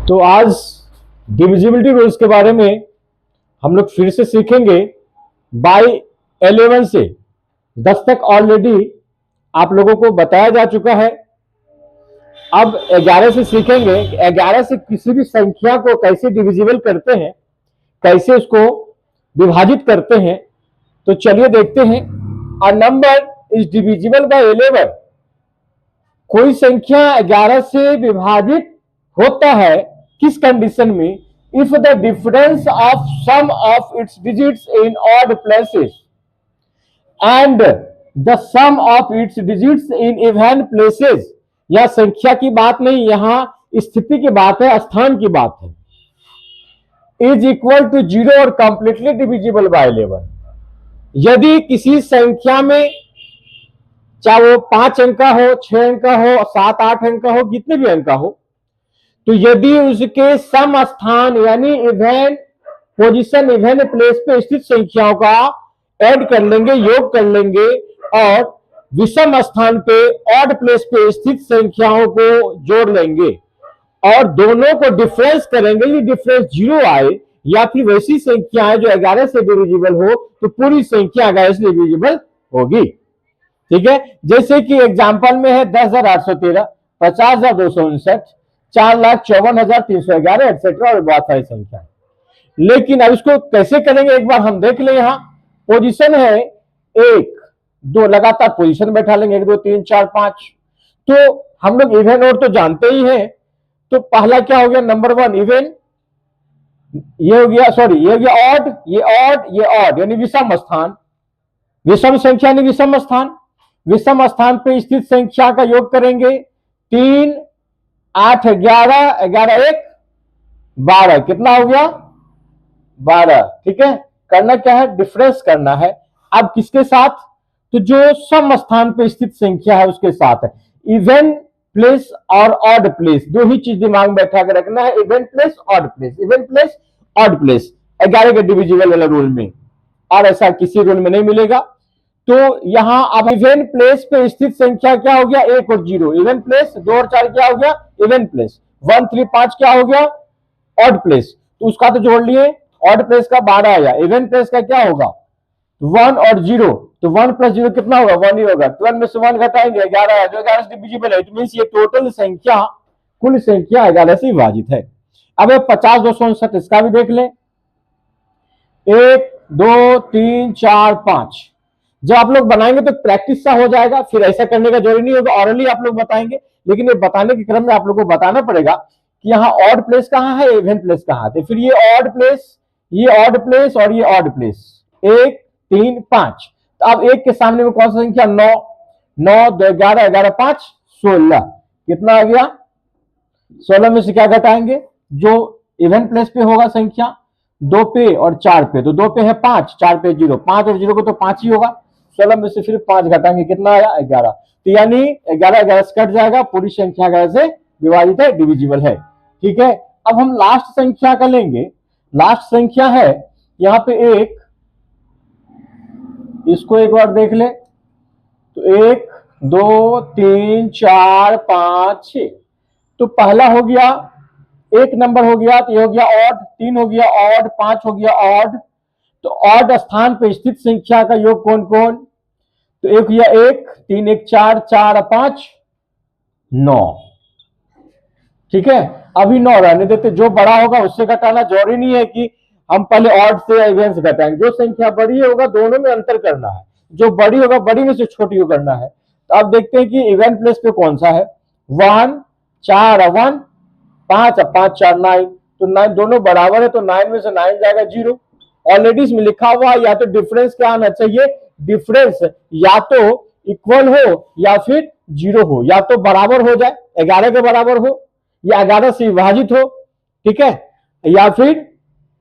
तो आज divisibility rules के बारे में हम लोग फिर से सीखेंगे। बाय 11 से 10 तक ऑलरेडी आप लोगों को बताया जा चुका है। अब 11 से सीखेंगे कि 11 से किसी भी संख्या को कैसे डिविजिबल करते हैं, कैसे उसको विभाजित करते हैं। तो चलिए देखते हैं। A number is divisible bye 11। कोई संख्या 11 से विभाजित होता है किस कंडीशन में? If the difference of sum of its digits in odd places and the sum of its digits in even places. यह संख्या की बात नहीं, यहां स्थिति की बात है, स्थान की बात है। इज इक्वल टू 0 और कंप्लीटली डिविजिबल बाय 11। यदि किसी संख्या में चाहे वो 5 अंक का हो, 6 अंक का हो, 7 8 अंक का हो, कितने भी अंक का हो, तो यदि उसके सम स्थान यानी इवन पोजीशन, इवन प्लेस पे स्थित संख्याओं का ऐड कर लेंगे, योग कर लेंगे, और विषम स्थान पे ऑड प्लेस पे स्थित संख्याओं को जोड़ लेंगे और दोनों को डिफरेंस करेंगे, ये डिफरेंस 0 आए, या फिर वैसी संख्याएं जो 11 से डिविजिबल हो, तो पूरी संख्या 11 से डिविजिबल होगी। ठीक है, जैसे कि एग्जांपल में है 10,813, 50,259, 4,54,311 एटसेट्रा और बहुत सारी संख्या है। लेकिन अब इसको कैसे करेंगे एक बार हम देख लें। यहां पोजीशन है 1 2, लगातार पोजीशन बैठा लेंगे 1 2 3 4 5। तो हम लोग इवन और तो जानते ही हैं। तो पहला क्या हो गया? नंबर 1 इवन, ये हो गया, सॉरी ये हो गया ऑड, ये ऑड, ये ऑड यानी विषम स्थान। विषम संख्या यानी विषम स्थान। विषम स्थान पे स्थित संख्या का योग करेंगे 3 8 11, 11 1 12, कितना हो गया? 12। ठीक है, करना क्या है? डिफरेंस करना है। अब किसके साथ? तो जो सम स्थान पे स्थित संख्या है उसके साथ है। इवन प्लेस और ऑड प्लेस, दो ही चीज दिमाग में बैठा कर रखना है, even place odd place, even place odd place 11 के डिविजिबल वाले रूल में, और ऐसा किसी रूल में नहीं मिलेगा। तो यहां अब इवन प्लेस पे स्थित संख्या क्या हो गया? 1 और 0 इवन प्लेस, 2 और 4 क्या हो गया? इवन प्लेस, 1 3 5 क्या हो गया? ऑड प्लेस, तो उसका तो जोड़ लिए। ऑड प्लेस का 12 आया, इवन प्लेस का क्या होगा? 1 और 0, तो 1 प्लस 0 कितना होगा? 1 ही होगा। 12 में से 1 घटाएंगे 11 है, जो 11 से डिविजिबल है। इट मींस ये टोटल संख्या, कुल संख्या 11 से विभाजित है। अब 50,259 इसका भी देख लें। 1 2 3 4 5। जब आप लोग बनाएंगे तो प्रैक्टिस सा हो जाएगा, फिर ऐसा करने का जरूरी नहीं होगा, ऑरली आप लोग बताएंगे। लेकिन ये बताने के क्रम में आप लोग को बताना पड़ेगा कि यहाँ ऑड प्लेस कहाँ है, इवन प्लेस कहाँ है। फिर ये ऑड प्लेस, ये ऑड प्लेस और ये ऑड प्लेस, 1 3 5। तो अब 1 के सामने में कौन सा संख्या? 9 9 2 11, 11 5 16, कितना आ गया? 16 में से क्या घटाएंगे? जो इवन प्लेस पे होगा संख्या 2 पे और 4 पे, तो 2 पे है 5, 4 पे 0, 5 और 0 को तो 5 ही होगा। 16 में से फिर 5 घटाएंगे, कितना आया? 11। तो यानी 11 11 से कट जाएगा, पूरी संख्या 11 से विभाजित है, डिविजिबल है। ठीक है, अब हम लास्ट संख्या का लेंगे। लास्ट संख्या है यहां पे 1, इसको एक बार देख ले। तो 1 2 3 4 5 6, तो पहला हो गया 1 नंबर हो गया, तो ये हो गया ऑड, 3 हो गया ऑड, 5 हो गया ऑड। तो ऑड स्थान पे स्थित संख्या का योग कौन कौन? तो 1 हुआ 1, 3 1 4, 4 5 9। ठीक है, अभी 9 रहने देते, जो बड़ा होगा उससे घटाना। जरूरी नहीं है कि हम पहले ऑड से या इवन से घटाएंगे। जो संख्या बड़ी होगा दोनों में अंतर करना है, जो बड़ी होगा बड़ी में से छोटी को करना है। तो अब देखते हैं कि इवन प्लेस पे कौन सा है। 1 4 1 5 5 4 9, तो 9 दोनों बराबर है, तो 9 में से 9 जाएगा 0। ऑलरेडी इसमें लिखा हुआ या तो डिफरेंस क्या आना चाहिए? डिफरेंस या तो इक्वल हो या फिर 0 हो, या तो बराबर हो जाए 11 के बराबर हो, या 11 से विभाजित हो, ठीक है, या फिर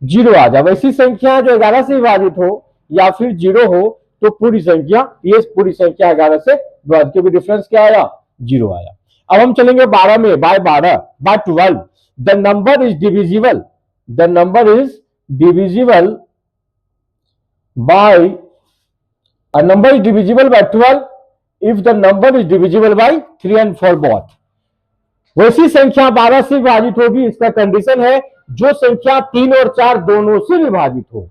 0 आ जाए। वैसी संख्या जो 11 से विभाजित हो या फिर 0 हो, तो पूरी संख्या, ये पूरी संख्या 11 से विभाजित, क्योंकि डिफरेंस क्या आया? 0 आया। अब हम चलेंगे 12 में। By 12, by 12 the number is divisible, the number is divisible by, a number is divisible by 12 if the number is divisible by 3 and 4 both. वैसी संख्या 12 से विभाजित होगी। इसका कंडीशन है जो संख्या 3 और 4 दोनों से विभाजित हो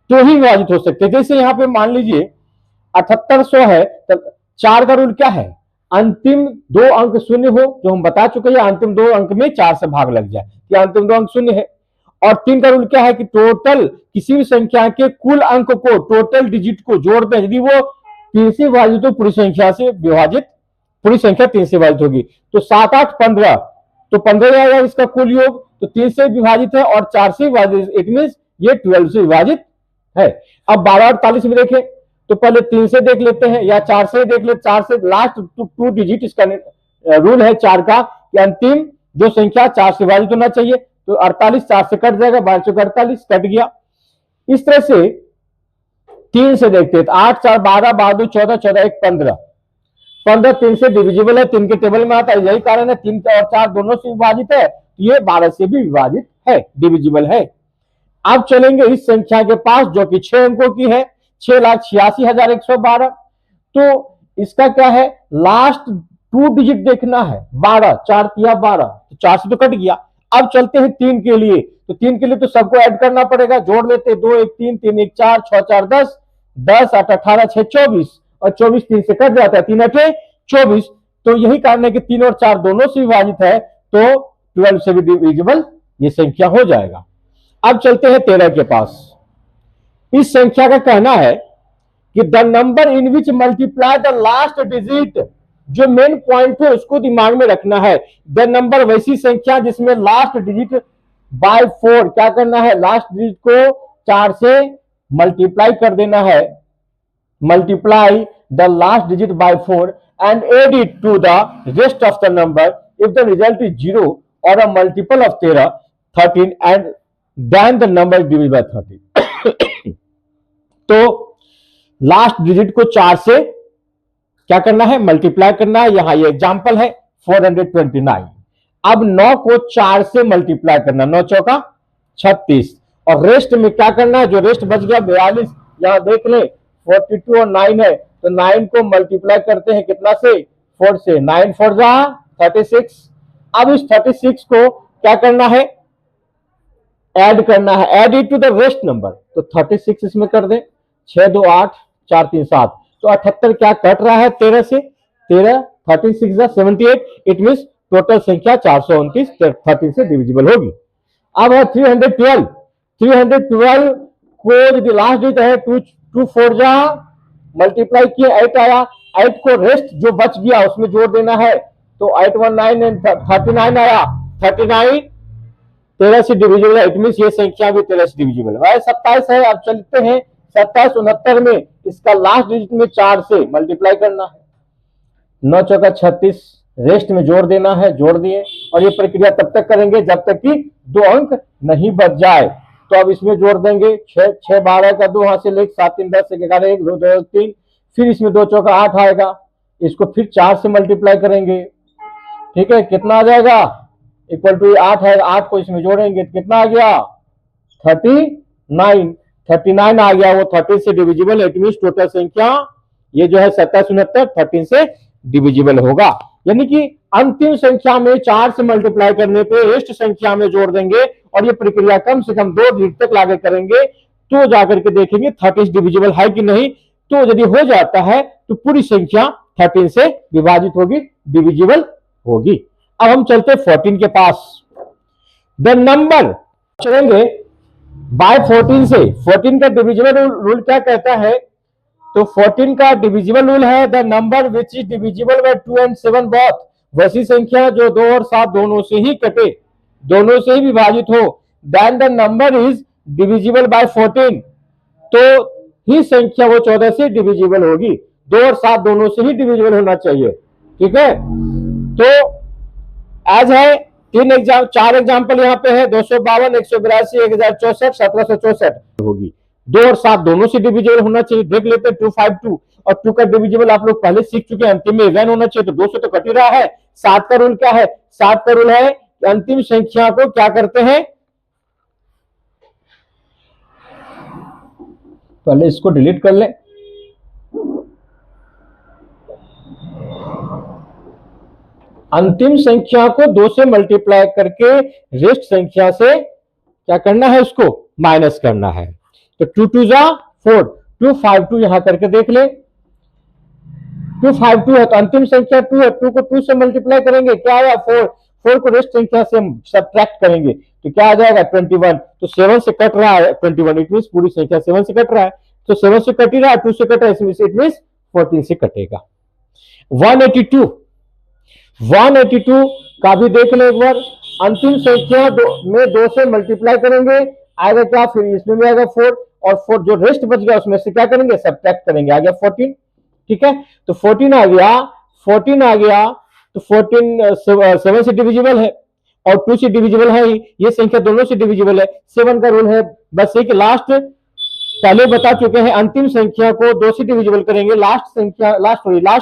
तो ही विभाजित हो सकते। जैसे यहां पे मान लीजिए 7800 है, तो 4 का रूल क्या है, अंतिम 2 अंक शून्य हो, जो हम बता चुके हैं, अंतिम 2 अंक में 4 से भाग लग जाए कि अंतिम 2 अंक शून्य है। और 3 का रूल क्या है कि टोटल किसी भी संख्या के कुल अंक को, टोटल डिजिट को जोड़ दें, यदि वो 3 से विभाजित हो पूरी संख्या से विभाजित, पूरी संख्या 3 से विभाजित होगी। तो 7 8 15, तो 15 आएगा इसका कुल योग, तो 3 से विभाजित है और 4 से विभाजित, इट मीन ये 12 से विभाजित है। अब 12 48 में देखें तो पहले 3 से देख लेते हैं या 4 से देख लेते, 4 से लास्ट 2 डिजिट, इसका रूल है 4 का कि अंतिम जो संख्या 4 से विभाजित होना चाहिए। तो 48 4 से कट जाएगा, 12 48 कट गया। इस तरह से 3 से देखते हैं, 8 4 12 12 2 14 14 1 15, 15 3 से डिविजिबल है, 3 के टेबल में आता है, यही कारण है 3 और 4 दोनों से विभाजित है, ये 12 से भी विभाजित है, डिविजिबल है। अब चलेंगे इस संख्या के पास जो कि 6 अंकों की है, 6,86,112। तो इसका क्या है, लास्ट 2 डिजिट देखना है, 12, 4 तिया 12, तो 4 से तो कट गया। अब चलते हैं 3 के लिए, तो 3 के लिए तो सबको ऐड करना पड़ेगा, जोड़ लेते हैं, 2 1 3 3 1 4 6 4 10 10 8 18 6 24, और 24 3 से कट जाता है, 3 8 24। तो यही कारण है कि 3 और 4 दोनों से विभाजित है, तो 12 से भी डिविजिबल ये संख्या हो जाएगा। अब चलते हैं 13 के पास। इस संख्या का कहना है कि the number in which multiply the last digit, जो मेन पॉइंट है उसको दिमाग में रखना है। द नंबर वैसी संख्या जिसमें लास्ट डिजिट बाय 4, क्या करना है, लास्ट डिजिट को 4 से मल्टीप्लाई कर देना है, multiply the last digit by 4 and add it to the rest of the number if the result is 0 or a multiple of 13 and then the number divisible by 13। तो last digit को 4 से क्या करना है, multiply करना है। यहां ये एग्जांपल है 429। अब 9 को 4 से मल्टीप्लाई करना, 9 चौका 36, और रेस्ट में क्या करना है, जो रेस्ट बच गया 42, यहां देख ले 42 और 9 है, तो 9 को मल्टीप्लाई करते हैं कितना से, 4 से, 9 4 जा 36। अब इस 36 को क्या करना है, ऐड करना है, add it to the rest number, तो 36 इसमें कर दें, 6 2 8 4 3 7, तो 78 क्या कट रहा है 13 से, 13 36 78, इट मीन टोटल संख्या 429 13 से डिविजिबल होगी। अब है 312, 312 को यदि लास्ट डिजिट है 2 4 जा मल्टीप्लाई किए 8 आया, 8 को रेस्ट जो बच गया उसमें जोड़ देना है, तो 819 39 आया, 39 13 से डिविजिबल है, इट मीन ये संख्या भी 13 से डिविजिबल है। 27 है, अब चलते हैं 27 69 में, इसका लास्ट डिजिट में 4 से मल्टीप्लाई करना है, 9 चौका 36, रेस्ट में जोड़ देना है, जोड़ दिए, और ये प्रक्रिया तब तक करेंगे जब तक कि 2 अंक नहीं बच जाए। तो अब इसमें जोड़ देंगे 6 6 12 का 2 हाथ से लेकर 7 3 10 11 1 2 2 3, फिर इसमें 2 चौका 8 आएगा, इसको फिर 4 से मल्टीप्लाई करेंगे, ठीक है, कितना आ जाएगा, इक्वल टू 8 है, 8 को इसमें जोड़ेंगे तो कितना आ गया 39, 39 आ गया, वो 13 से डिविजिबल है, इट मीन टोटल संख्या ये जो है 27 69 13 से डिविजिबल होगा। यानी कि अंतिम संख्या में 4 से मल्टीप्लाई करने पे रेस्ट संख्या में जोड़ देंगे, और ये प्रक्रिया कम से कम 2 डिजिट तक लागू करेंगे, तो जाकर के देखेंगे 30 डिविजिबल है कि नहीं। तो यदि हो जाता है तो पूरी संख्या 13 से विभाजित होगी, डिविजिबल होगी। अब हम चलते 14 के पास। द नंबर चलेंगे बाय 14 से, 14 का डिविजिबल रूल क्या कहता है, तो 14 का डिविजिबल रूल है the number which is divisible bye 2 and 7 both, वैसी संख्या जो 2 और 7 दोनों से ही कटे, दोनों से ही विभाजित हो, then the number is divisible by 14, तो ही संख्या वो 14 से डिविजिबल होगी, 2 और 7 दोनों से ही डिविजिबल होना चाहिए, ठीक है। तो एज है 4 एग्जाम्पल यहाँ पे है, 252 182 1064 1764 होगी, 2 और 7 दोनों से डिविजिबल होना चाहिए। देख लेते हैं 252 और 2 का डिविजिबल आप लोग पहले सीख चुके हैं, अंतिम में इवन होना चाहिए, तो 2 से तो कट ही रहा है। 7 का रूल क्या है, 7 का रूल है कि अंतिम संख्या को क्या करते हैं, पहले इसको डिलीट कर ले, अंतिम संख्या को 2 से मल्टीप्लाई करके रेस्ट संख्या से क्या करना है, उसको माइनस करना है। तो 2 2 जा 4, 252 यहां करके देख ले, 252 है तो अंतिम संख्या 2 है, 2 को 2 से मल्टीप्लाई करेंगे क्या आया 4, 4 को रेस्ट संख्या से सब्ट्रैक्ट करेंगे तो क्या आ जाएगा 21। तो 7 से कट रहा है 21, इट मींस पूरी संख्या 7 से कट रहा है, तो 7 से कट ही रहा है, 2 से कट रहा है, इट मींस 14 से कटेगा। 182 का भी देख ले एक बार, अंतिम संख्या में 2 से मल्टीप्लाई करेंगे आएगा क्या, फिर इसमें भी आएगा 4 और 4 जो रेस्ट बच गया उसमें से क्या करेंगे, सब्ट्रैक्ट करेंगे, आ गया 14। ठीक है, तो 14 आ गया, 14 आ गया तो 14 7 से डिविजिबल है और 2 से डिविजिबल है ही, ये संख्या दोनों से डिविजिबल है, 7 का रूल है। बस एक लास्ट पहले बता चुके हैं, अंतिम संख्या को 2 से डिविजिबल करेंगे, लास्ट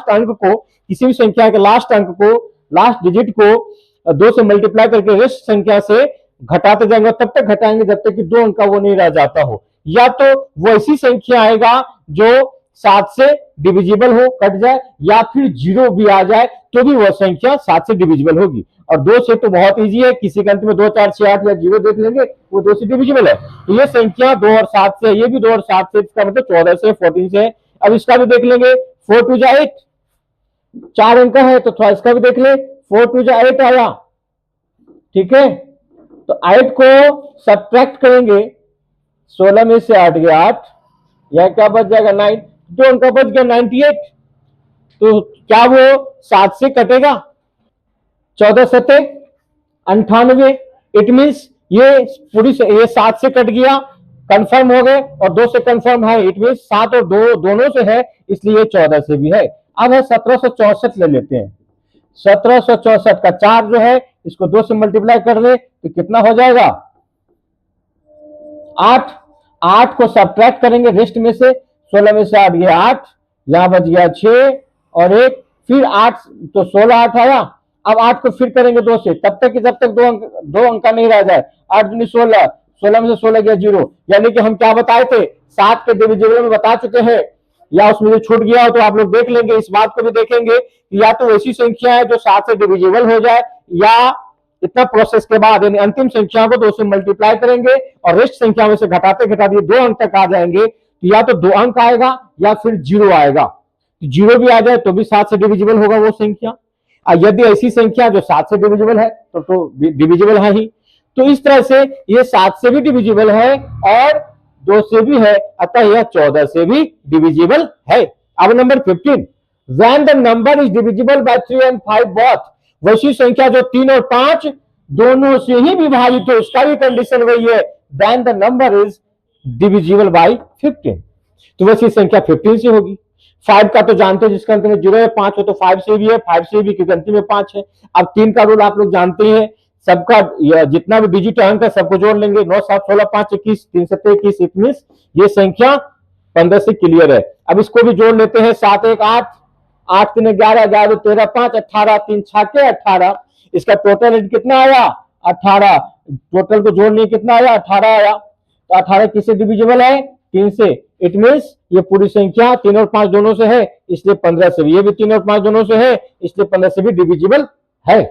अंक को, किसी भी संख्या के लास्ट अंक को, लास्ट डिजिट को 2 से मल्टीप्लाई करके रेस्ट संख्या से घटाते जाएंगे, तब तक घटाएंगे जब तक कि 2 अंक का वो नहीं रह जाता हो, या तो वो ऐसी संख्या आएगा जो 7 से डिविजिबल हो, कट जाए, या फिर 0 भी आ जाए तो भी वह संख्या 7 से डिविजिबल होगी। और 2 से तो बहुत इजी है, किसी के अंत में 2 4 6 8 या 0 देख लेंगे, वो 2 से डिविजिबल है। तो ये संख्या 2 और 7 से, ये भी 2 और 7 से, इसका मतलब 14 से 14 से है। अब इसका भी देख लेंगे, 4 2 जा 8, 4 अंक है तो थोड़ा इसका भी देख ले, 4 2 जा 8 आया। ठीक है, तो 8 को सब्ट्रैक्ट करेंगे, 16 में से 8 गया 8, यह क्या बच जाएगा 9, 2 अंक बच गया 98, तो क्या वो 7 से कटेगा, 14 सत्ते 98, इट मींस ये पूरी ये 7 से कट गया, कंफर्म हो गए, और 2 से कंफर्म है, इट मींस 7 और 2 दोनों से है, इसलिए 14 से भी है। अब है 1764 ले लेते हैं, 1764 का 4 जो है इसको 2 से मल्टीप्लाई कर ले तो कितना हो जाएगा 8, 8 को सब्ट्रैक्ट करेंगे रेस्ट में से, 16 में से 8 गया 8, यहां बच गया 6 और 1, फिर 8 तो 16 8 आया। अब 8 को फिर करेंगे 2 से, तब तक कि जब तक 2 अंक नहीं रह जाए, 8 दूनी 16, 16 में से 16 गया 0, यानी कि हम क्या बताए थे, 7 के डिविजिबल में बता चुके हैं, या उसमें जो छूट गया हो तो आप लोग देख लेंगे, इस बात को भी देखेंगे कि या तो ऐसी संख्या है जो 7 से डिविजिबल हो जाए, या इतना प्रोसेस के बाद यानी अंतिम संख्या को 2 से मल्टीप्लाई करेंगे और रेस्ट संख्या में से घटाते घटाते 2 अंक तक आ जाएंगे, तो या तो 2 अंक आएगा या फिर 0 आएगा, 0 भी आ जाए तो भी 7 से डिविजिबल होगा वो संख्या। यदि ऐसी संख्या जो 7 से डिविजिबल है तो डिविजिबल है ही, तो इस तरह से ये 7 से भी डिविजिबल है और 2 से भी है, अतः यह 14 से भी डिविजिबल है। अब number 15, when the number is divisible by 3 and 5 both, वैसी संख्या जो 3 और 5 दोनों से ही विभाजित हो, उसका भी कंडीशन वही है, then the number is divisible by 15, तो वैसी संख्या 15 से होगी। 5 का तो जानते हो, जिसका अंत में 0 है, 5 हो तो 5 से भी है, 5 से भी क्योंकि अंतिम में 5 है। अब 3 का रूल आप लोग जानते हैं, सबका जितना भी डिजिट अंक है सबको जोड़ लेंगे, 9 7 16 5 21, 3 7 21, इट मींस ये संख्या 15 से क्लियर है। अब इसको भी जोड़ लेते हैं, 7 1 8, 8 3 11, 11 13 5, 18, 3 6 18, इसका टोटल कितना आया 18, टोटल को जोड़ने कितना आया 18 आया, तो 18 किससे डिविजिबल है 3 से, इट मींस ये पूरी संख्या 3 और 5 दोनों से है, इसलिए 15 से भी, ये भी 3 और 5 दोनों से है, इसलिए 15 से भी डिविजिबल है।